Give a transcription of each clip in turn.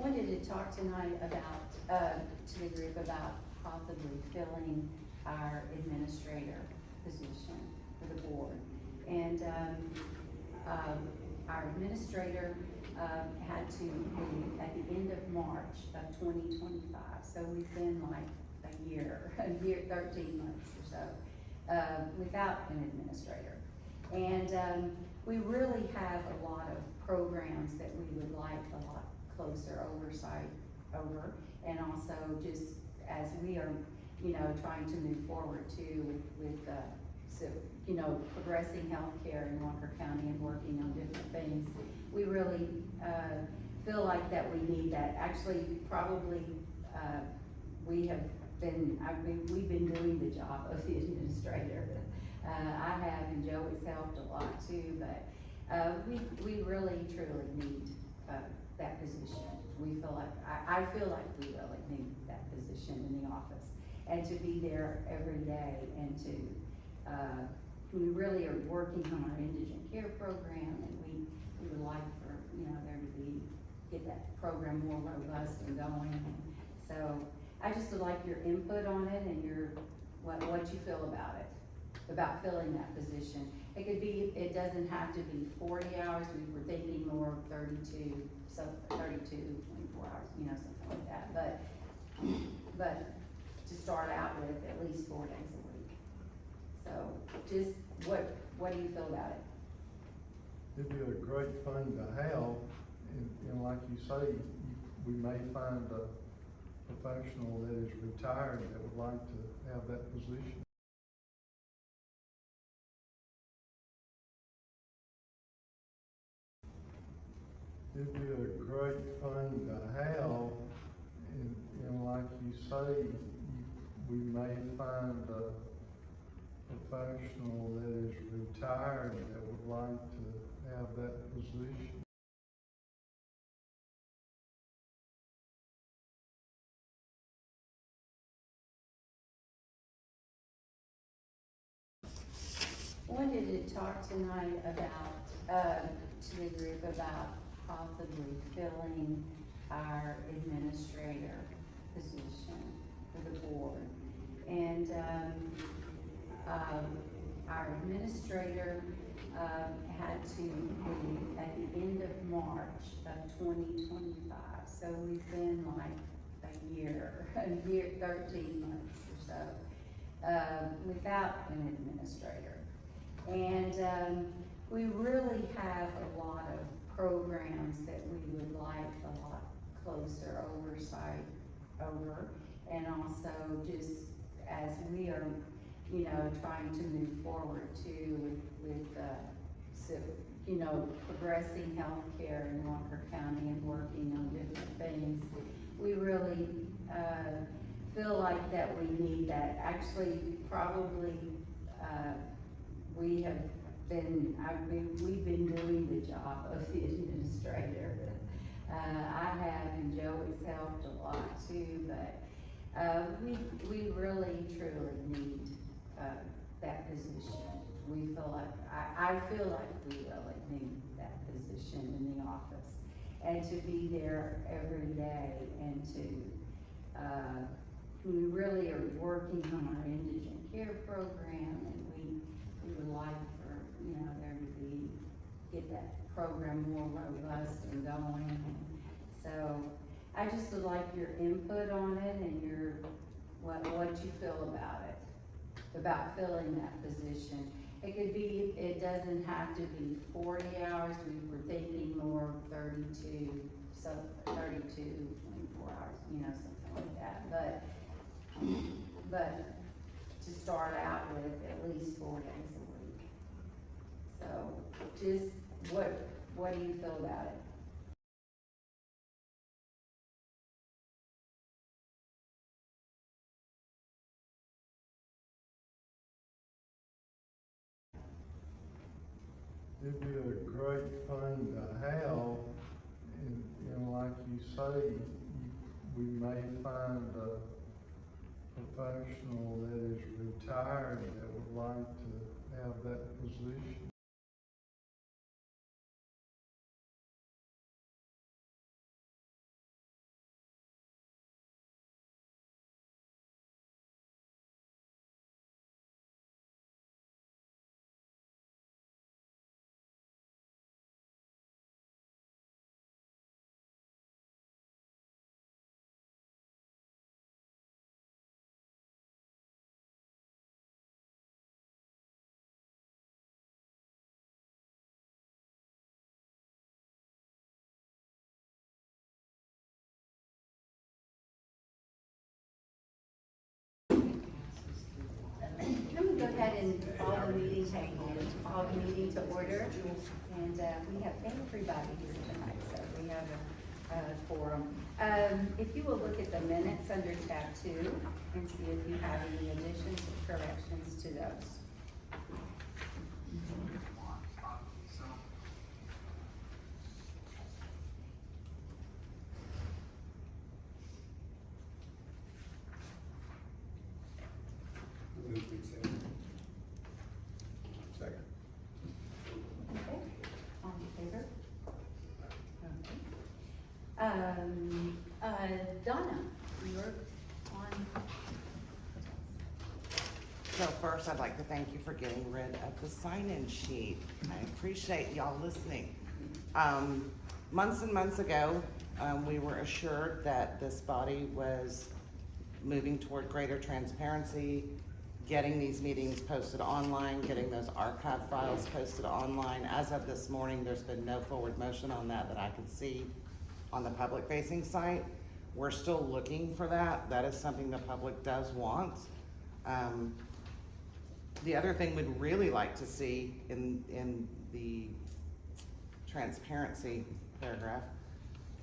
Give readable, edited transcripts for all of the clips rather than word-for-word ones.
Wanted to talk tonight about, to the group about possibly filling our administrator position for the board. And, our administrator, had to leave at the end of March of 2025. So we've been like a year, 13 months or so, without an administrator. And, we really have a lot of programs that we would like a lot closer oversight over, and also just as we are, trying to move forward too with progressing healthcare in Walker County and working on different things, we really feel like that we need that. Actually, probably we've been doing the job of the administrator. I have, and Joe has helped a lot too, but we really truly need that position. We feel like, I feel like we really need that position in the office, and to be there every day, and to, we really are working on our indigent care program, and we would like for, there to get that program more robust and going. And so I just would like your input on it and what you feel about it, about filling that position. It could be, it doesn't have to be 40 hours. We were thinking more of 32, 24 hours, something like that. But to start out with, at least 4 days a week. So just what do you feel about it? It'd be a great thing to have, and like you say, we may find a professional that is retired that would like to have that position. It'd be a great thing to have, and like you say, we may find a professional that is retired that would like to have that position. Wanted to talk tonight about, to the group about possibly filling our administrator position for the board. And our administrator had to leave at the end of March of 2025. So we've been like a year, 13 months or so, without an administrator. And we really have a lot of programs that we would like a lot closer oversight over, and also just as we are, trying to move forward too with progressing healthcare in Walker County and working on different things, we really feel like that we need that. Actually, probably we've been doing the job of the administrator. I have, and Joe has helped a lot too, but we really truly need that position. We feel like, I feel like we really need that position in the office, and to be there every day, and to, we really are working on our indigent care program, and we would like for, there to get that program more robust and going. And so I just would like your input on it and what you feel about it, about filling that position. It could be, it doesn't have to be 40 hours. We were thinking more of 32, 24 hours, something like that. But to start out with, at least 4 days a week. So just what do you feel about it? It'd be a great thing to have, and like you say, we may find a professional that is retired that would like to have that position. Okay, and call the meeting to order, and we have everybody here tonight, so we have a quorum. If you will look at the minutes under tab 2 and see if you have any additions or corrections to those. Second. Okay, all in favor? Okay. Donna, you're on. So first, I'd like to thank you for getting rid of the sign-in sheet. I appreciate y'all listening. Months and months ago, we were assured that this body was moving toward greater transparency, getting these meetings posted online, getting those archive files posted online. As of this morning, there's been no forward motion on that I can see on the public-facing site. We're still looking for that. That is something the public does want. The other thing we'd really like to see in the transparency paragraph,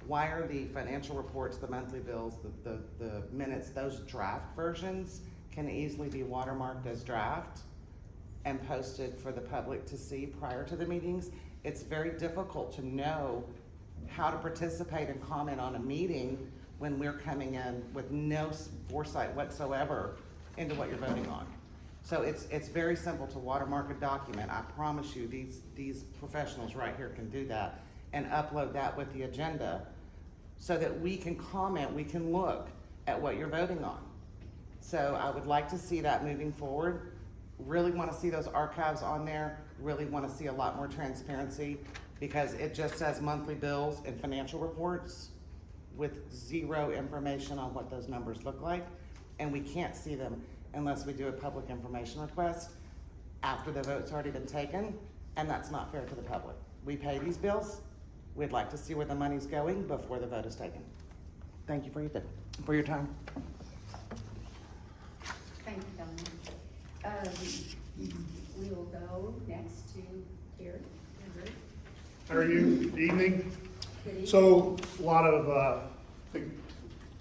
why are the financial reports, the monthly bills, the minutes, those draft versions can easily be watermarked as draft and posted for the public to see prior to the meetings? It's very difficult to know how to participate and comment on a meeting when we're coming in with no foresight whatsoever into what you're voting on. So it's very simple to watermark a document. I promise you, these professionals right here can do that and upload that with the agenda so that we can comment, we can look at what you're voting on. So I would like to see that moving forward. Really want to see those archives on there, really want to see a lot more transparency, because it just says monthly bills and financial reports with zero information on what those numbers look like, and we can't see them unless we do a public information request after the vote's already been taken, and that's not fair to the public. We pay these bills, we'd like to see where the money's going before the vote is taken. Thank you for your time. Thank you, Donna. We will go next to Gary. How are you? Good evening. Good evening. So a lot of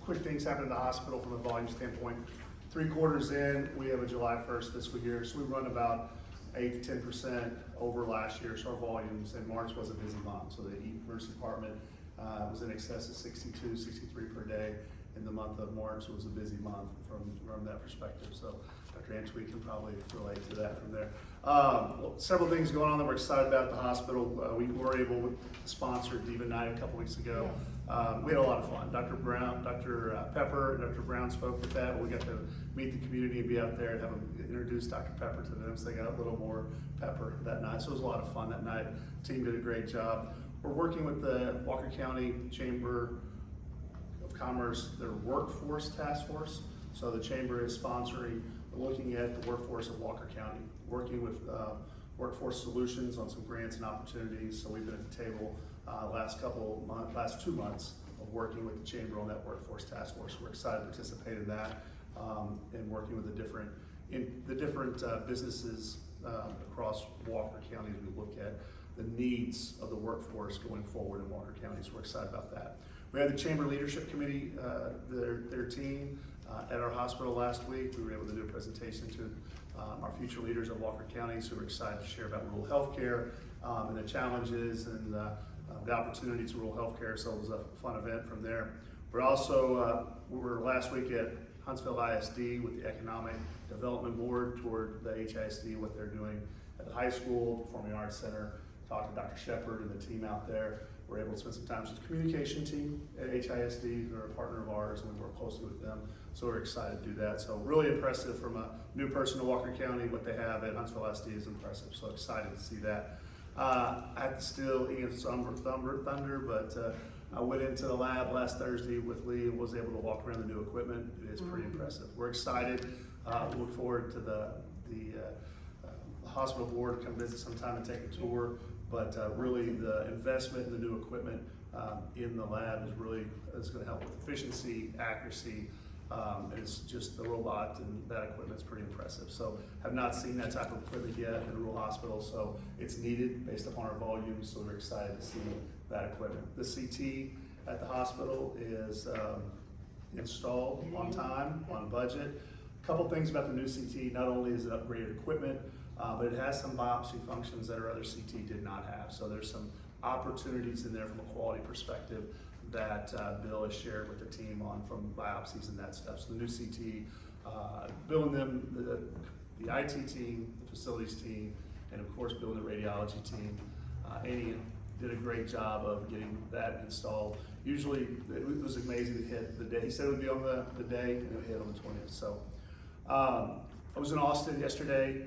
quick things happen in the hospital from a volume standpoint. 3 quarters in, we have a July 1st fiscal year, so we run about 8 to 10% over last year. So our volumes, and March was a busy month. So the emergency department was in excess of 62, 63 per day. In the month of March, it was a busy month from that perspective. So Dr. Antwi can probably relate to that from there. Several things going on that we're excited about at the hospital. We were able to sponsor Diva Night a couple weeks ago. We had a lot of fun. Dr. Pepper and Dr. Brown spoke with that. We got to meet the community and be out there and have them introduce Dr. Pepper to them, so they got a little more pepper that night. So it was a lot of fun that night. The team did a great job. We're working with the Walker County Chamber of Commerce, their workforce task force. So the chamber is sponsoring, looking at the workforce of Walker County, working with Workforce Solutions on some grants and opportunities. So we've been at the table last 2 months of working with the chamber on that workforce task force. We're excited to participate in that and working with the different businesses across Walker County as we look at the needs of the workforce going forward in Walker County. So we're excited about that. We had the Chamber Leadership Committee, their team at our hospital last week. We were able to do a presentation to our future leaders of Walker County, so we're excited to share about rural healthcare and the challenges and the opportunities of rural healthcare. So it was a fun event from there. We're also, we were last week at Huntsville ISD with the Economic Development Board toward the HISD, what they're doing at the high school, Performing Arts Center. Talked to Dr. Shepard and the team out there. We're able to spend some time with the communication team at HISD, who are a partner of ours, and we work closely with them. So we're excited to do that. So really impressive from a new person to Walker County. What they have at Huntsville ISD is impressive. So excited to see that. I have to steal Ian's thunder, but I went into the lab last Thursday with Lee and was able to walk around the new equipment. It is pretty impressive. We're excited. Look forward to the hospital board to come visit sometime and take a tour. But really the investment in the new equipment in the lab is going to help with efficiency, accuracy, And it's just the robot and that equipment's pretty impressive. So have not seen that type of equipment yet in a rural hospital, so it's needed based upon our volumes, so we're excited to see that equipment. The CT at the hospital is installed on time, on budget. Couple things about the new CT, not only is it upgraded equipment, but it has some biopsy functions that our other CT did not have. So there's some opportunities in there from a quality perspective that Bill has shared with the team on from biopsies and that stuff. So the new CT, Bill and them, the IT team, the facilities team, and of course Bill and the radiology team, Annie did a great job of getting that installed. Usually it was amazing to hit the day. He said it would be on the day and it would hit on the 20th. So I was in Austin yesterday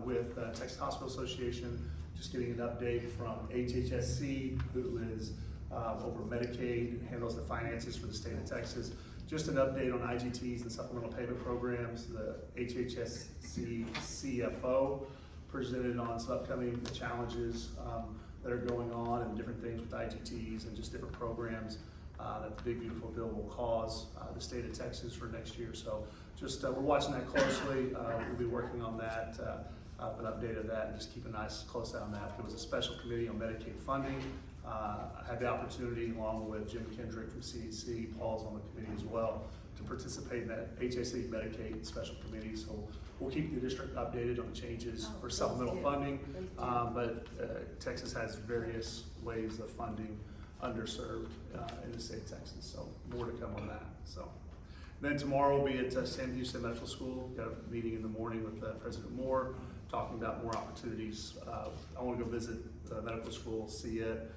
with Texas Hospital Association, just getting an update from HHSC, who is over Medicaid, handles the finances for the state of Texas. Just an update on IGTs and supplemental payment programs. The HHSC CFO presented on some upcoming challenges that are going on and different things with IGTs and just different programs that the big beautiful bill will cause the state of Texas for next year. So just we're watching that closely. We'll be working on that, an update of that, and just keep a nice close eye on that. There was a special committee on Medicaid funding. I had the opportunity, along with Jim Kendrick from CDC, Paul's on the committee as well, to participate in that HSC Medicaid special committee. So we'll keep the district updated on the changes for supplemental funding. But Texas has various ways of funding underserved in the state of Texas. So more to come on that. So then tomorrow we'll be at Sam Houston Medical School. Got a meeting in the morning with President Moore, talking about more opportunities. I want to go visit the medical school, see it,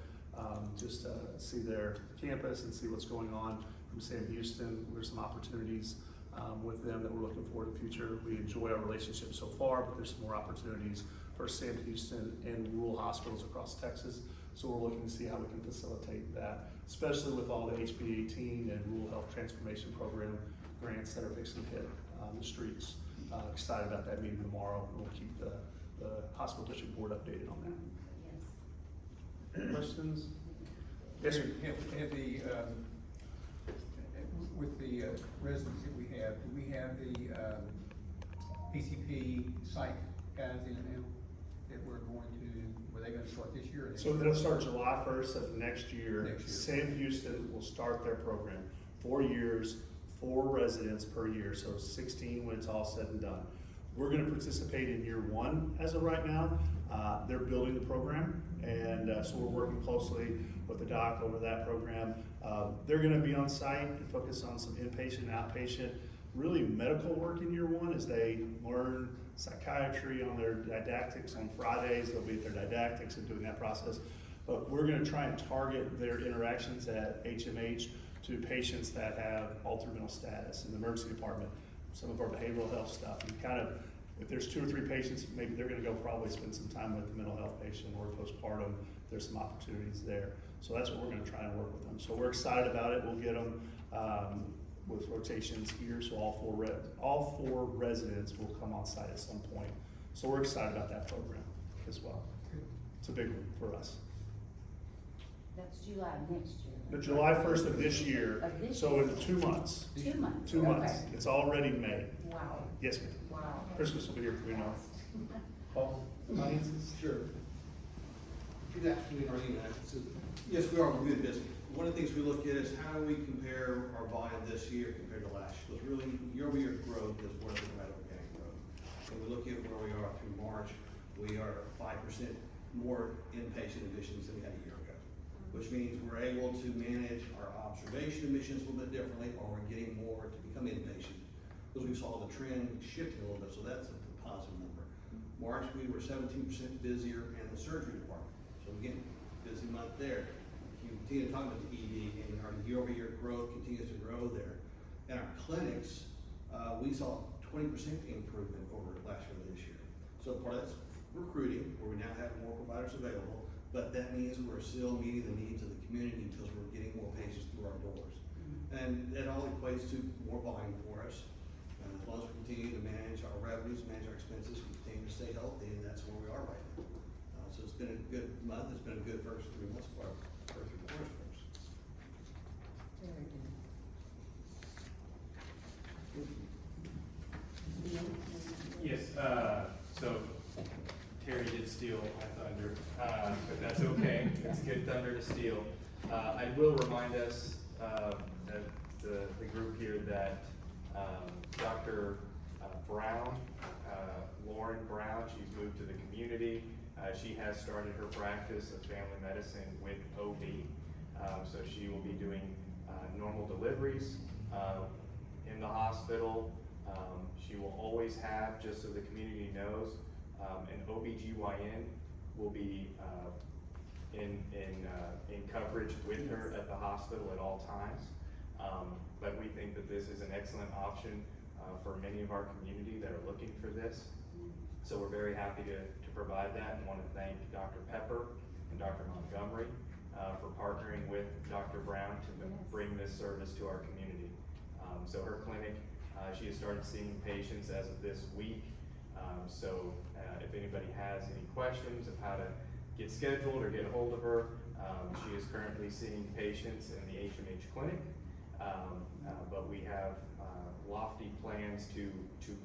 just see their campus and see what's going on from Sam Houston. There's some opportunities with them that we're looking forward to the future. We enjoy our relationship so far, but there's some more opportunities for Sam Houston and rural hospitals across Texas. So we're looking to see how we can facilitate that, especially with all the HB 18 and Rural Health Transformation Program grants that are fixing to hit the streets. Excited about that meeting tomorrow. We'll keep the hospital district board updated on that. Yes. Questions? Yes, sir. Have the, with the residents that we have, do we have the PCP psych guys in now that we're going to, were they gonna start this year? Or So they'll start July 1st of next year. Next year. Sam Houston will start their program. 4 years, 4 residents per year, so 16 when it's all said and done. We're gonna participate in year 1 as of right now. They're building the program, and so we're working closely with the doc over that program. They're gonna be on site and focus on some inpatient and outpatient, really medical work in year 1 as they learn psychiatry on their didactics on Fridays. They'll be at their didactics and doing that process. But we're gonna try and target their interactions at HMH to patients that have altered mental status in the emergency department, some of our behavioral health stuff. And kind of, if there's 2 or 3 patients, maybe they're gonna go probably spend some time with the mental health patient or postpartum. There's some opportunities there. So that's what we're gonna try and work with them. So we're excited about it. We'll get them with rotations here. So all four residents will come on site at some point. So we're excited about that program as well. It's a big one for us. That's July next year. The July 1st of this year, Of this so year. in 2 months. 2 months. 2 months. Okay. It's already May. Wow. Yes, ma'am. Wow. Christmas will be here, you know. Paul, finances? Sure. Good afternoon, Arlene. Yes, we are, we're good business. One of the things we look at is how do we compare our volume this year compared to last year? Because really, year-over-year growth is where we're at organic growth. When we look at where we are through March, we are 5% more inpatient admissions than we had a year ago, which means we're able to manage our observation admissions a little bit differently, or we're getting more to become inpatient. Because we saw the trend shifting a little bit, so that's a positive number. March, we were 17% busier in the surgery department. So again, busy month there. You continue to talk about the ED, and our year-over-year growth continues to grow there. In our clinics, we saw 20% improvement over last year to this year. So part of that's recruiting, where we now have more providers available, but that means we're still meeting the needs of the community because we're getting more patients through our doors. And it all equates to more volume for us. And as long as we continue to manage our revenues, manage our expenses, we continue to stay healthy, and that's where we are right now. So it's been a good month. It's been a good first 3 months for our first 3 quarters for us. Very good. my thunder, but that's okay. It's good thunder to steal. I will remind us, the group here that Dr. Brown, Lauren Brown, she's moved to the community. She has started her practice of family medicine with OB. So she will be doing normal deliveries in the hospital. She will always have, just so the community knows, an OBGYN will be in coverage with her at the hospital at all times. But we think that this is an excellent option for many of our community that are looking for this. So we're very happy to provide that, and want to thank Dr. Pepper and Dr. Montgomery for partnering with Dr. Brown to bring this service to our community. So her clinic, she has started seeing patients as of this week. So if anybody has any questions of how to get scheduled or get a hold of her, she is currently seeing patients in the HMH clinic. But we have lofty plans to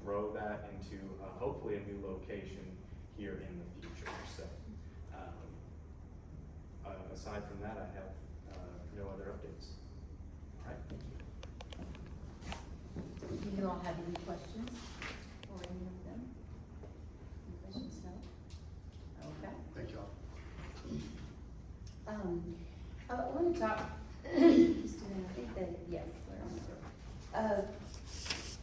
grow that into hopefully a new location here in the future. So aside from that, I have no other updates. All right. Do you all have any questions for any of them? Any questions, no? Okay. Thank y'all. I want to talk, just a minute, I think that, yes, we're on the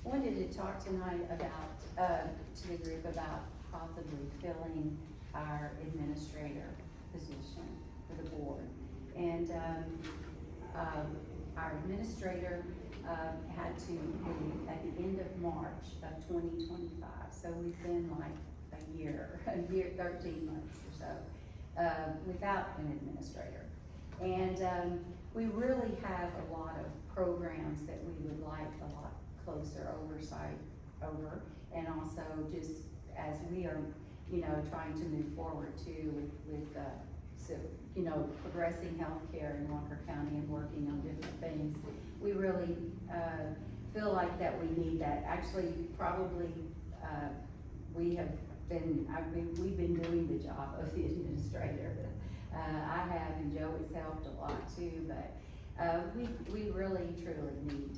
wanted to talk tonight about, to the group about possibly filling our administrator position for the board. And, our administrator, had to leave at the end of March of 2025. So we've been like a year, 13 months or so, without an administrator. And we really have a lot of programs that we would like a lot closer oversight over. And also just as we are, you know, trying to move forward too with so, you know, progressing healthcare in Walker County and working on different things, we really feel like that we need that. Actually, probably we've been doing the job of the administrator. I have, and Joey's helped a lot too, but we really truly need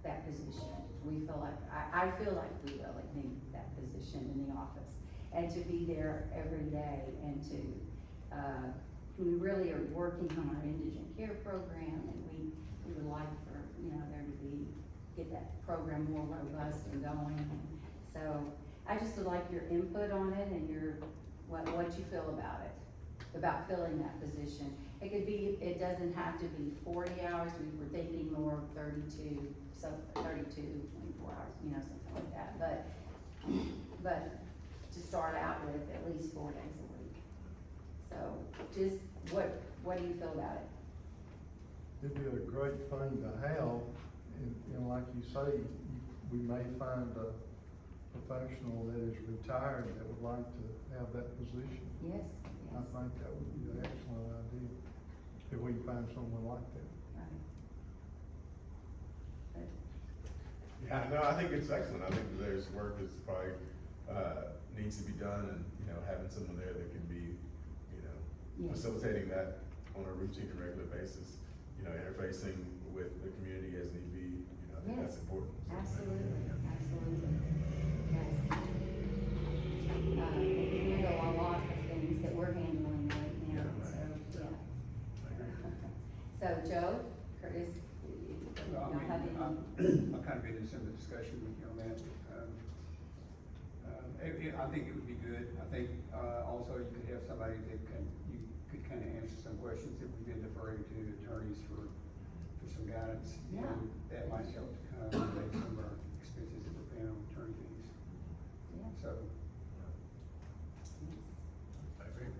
that position. We feel like, I feel like we really need that position in the office, and to be there every day, and to, we really are working on our indigent care program, and we would like for, you know, there to be, get that program more robust and going. And so I just would like your input on it and your, what you feel about it, about filling that position. It could be, it doesn't have to be 40 hours, we were thinking more 32, 24 hours, you know, something like that. But to start out with, at least 4 days a week. So just, what do you feel about it? It'd be a great thing to have, and like you say, we may find a professional that is retired that would like to have that position. Yes, I yes. think that would be an excellent idea, if we can find someone like that. Right. But, Yeah, no, I think it's excellent. I think that there's work that's probably, needs to be done, and, you know, having someone there that can be, you know, yes. facilitating that on a routine and regular basis, you know, interfacing with the community as need be, you know, I think that's Yes. important. So, Absolutely, absolutely, yes. They can handle a lot of things that we're handling right now, Yeah, right. so, yeah. I agree. So Joe, Curtis, Well, y'all have any? I'm kind of in some of the discussion with you on that. I think it would be good. I think, also you could have somebody that you could kind of answer some questions that we've been deferring to attorneys for some guidance. Yeah. And that might help to kind of make some of our expenses that we're paying on attorney fees. Yeah. So, Yes. I agree.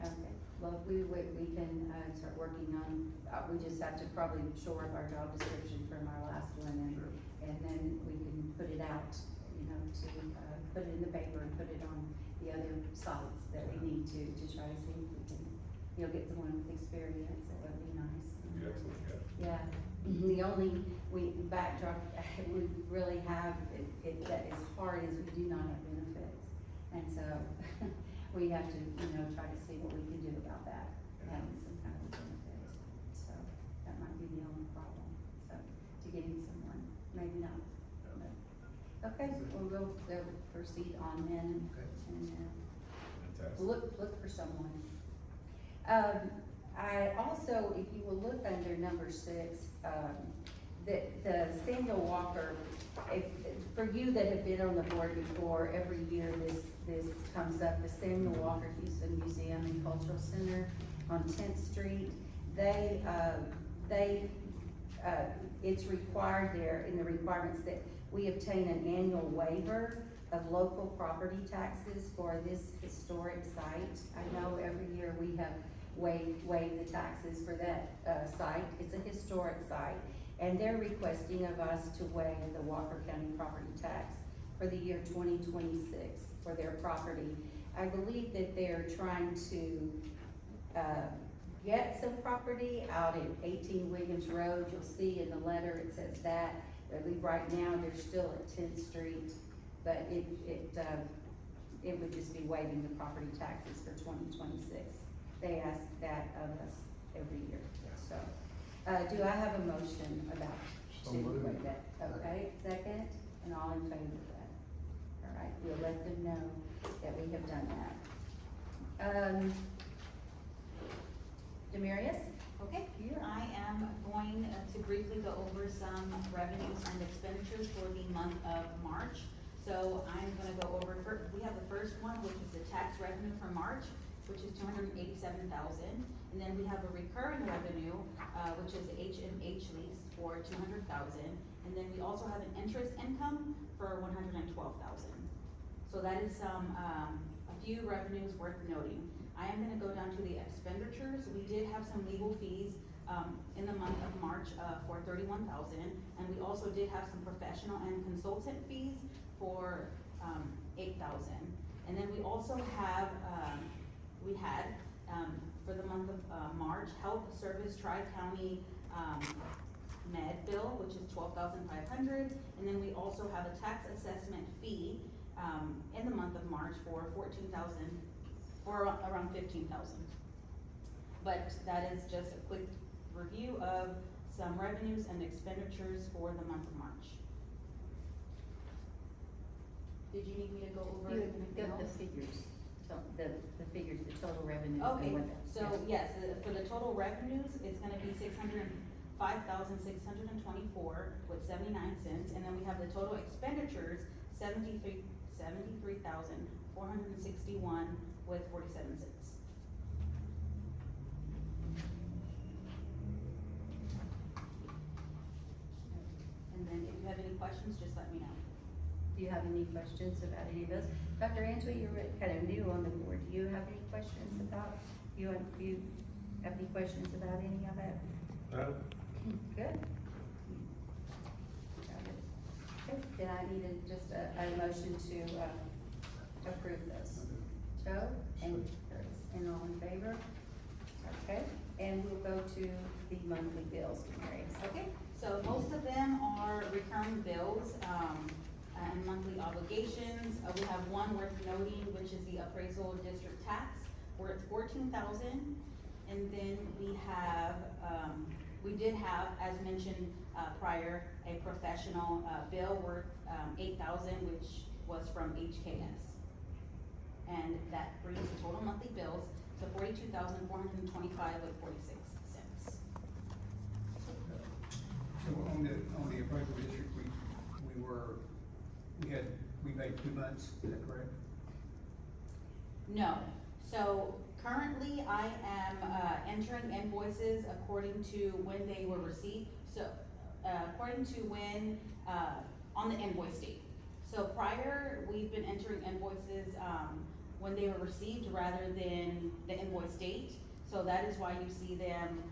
Okay, well, we can, start working on, we just have to probably shore up our job description from our last one, and then we can put it out, you know, to, put it in the paper and put it on the other sites that we need to try to see if we can, you know, get someone with experience. That would be nice. That'd be excellent, yeah. Yeah, the only, backdrop we really have, that is hard, is we do not have benefits. And so, we have to, try to see what we can do about that, having some kind of benefit. So, that might be the only problem, so, to getting someone, maybe not. But- Okay, well, we'll proceed on then, and, Fantastic. look for someone. I also, if you will look under number 6, the Samuel Walker, for you that have been on the board before, every year this comes up, the Samuel Walker Houston Museum and Cultural Center on 10th Street. It's required there in the requirements that we obtain an annual waiver of local property taxes for this historic site. I know every year we have waived the taxes for that, site. It's a historic site. And they're requesting of us to waive the Walker County property tax for the year 2026 for their property. I believe that they're trying to, get some property out at 18 Williams Road. You'll see in the letter, it says that. Right now, they're still at 10th Street, but it would just be waiving the property taxes for 2026. They ask that of us every year, so. Do I have a motion about So to moved. waive that? Okay, second, and all in favor of that? All right, we'll let them know that we have done that. Demarius? Okay, here I am going to briefly go over some revenues and expenditures for the month of March. So I'm gonna go over, we have the first one, which is the tax revenue for March, which is $287,000. And then we have a recurring revenue, which is the H&H lease for $200,000. And then we also have an interest income for $112,000. So that is some, a few revenues worth noting. I am gonna go down to the expenditures. We did have some legal fees, in the month of March, for $31,000. And we also did have some professional and consultant fees for, $8,000. And then we also have, for the month of March, Health Service Tri-County Med bill, which is $12,500. And then we also have a tax assessment fee in the month of March for $14,000, or around $15,000. But that is just a quick review of some revenues and expenditures for the month of March. Did you need me to go over You anything got the else? figures, the figures, the total revenue. Okay, and what that- so yes, for the total revenues, it's gonna be $605,624 with 79 cents, and then we have the total expenditures, $73,461 with 47 cents. And then if you have any questions, just let me know. Do you have any questions about any of those? Dr. Angela, you're kind of new on the board. Do you have any questions about, you have any questions about any of it? No. Good. Got it. Okay, then I needed just a motion to approve those. Joe and Curtis, and all in favor? Okay, and we'll go to the monthly bills, Marius. Okay, so most of them are recurring bills, and monthly obligations. We have one worth noting, which is the appraisal district tax, we're at $14,000. And then we have, we did have, as mentioned, prior, a professional, bill worth, $8,000, which was from HKS. And that brings the total monthly bills to $42,425 with 46 cents. So on the appraisal district, we made 2 months, is that correct? No, so currently I am, entering invoices according to when they were received, so, according to when, on the invoice date. So prior, we've been entering invoices, when they were received rather than the invoice date. So that is why you see them,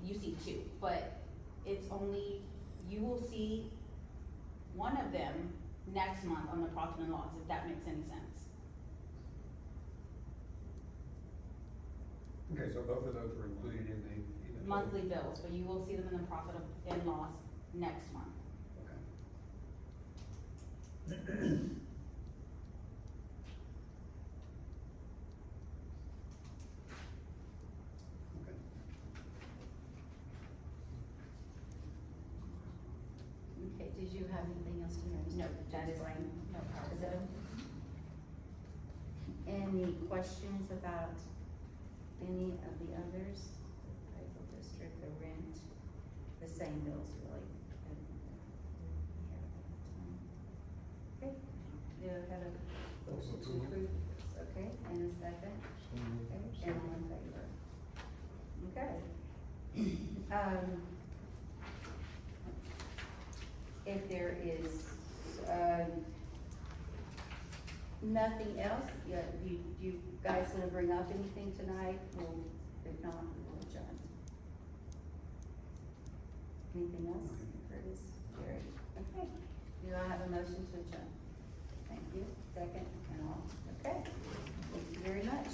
you see 2, but it's only, you will see one of them next month on the profit and loss, if that makes any sense. Okay, so both of those were included in the Monthly bills, but you will see them in the profit and loss next month. Okay. did you have anything else to mention? No, that is, Explain? no, Is that okay? Any questions about any of the others? Appraisal district, the rent, the same bills really. Okay, do I have a motion to approve? Okay, and a second? Okay, and all in favor? Okay. If there is, nothing else, you guys wanna bring up anything tonight? Well, if not, we'll adjourn. Anything else, Curtis, Jerry? Okay, do I have a motion to adjourn? Thank you, second, and all, okay, thank you very much.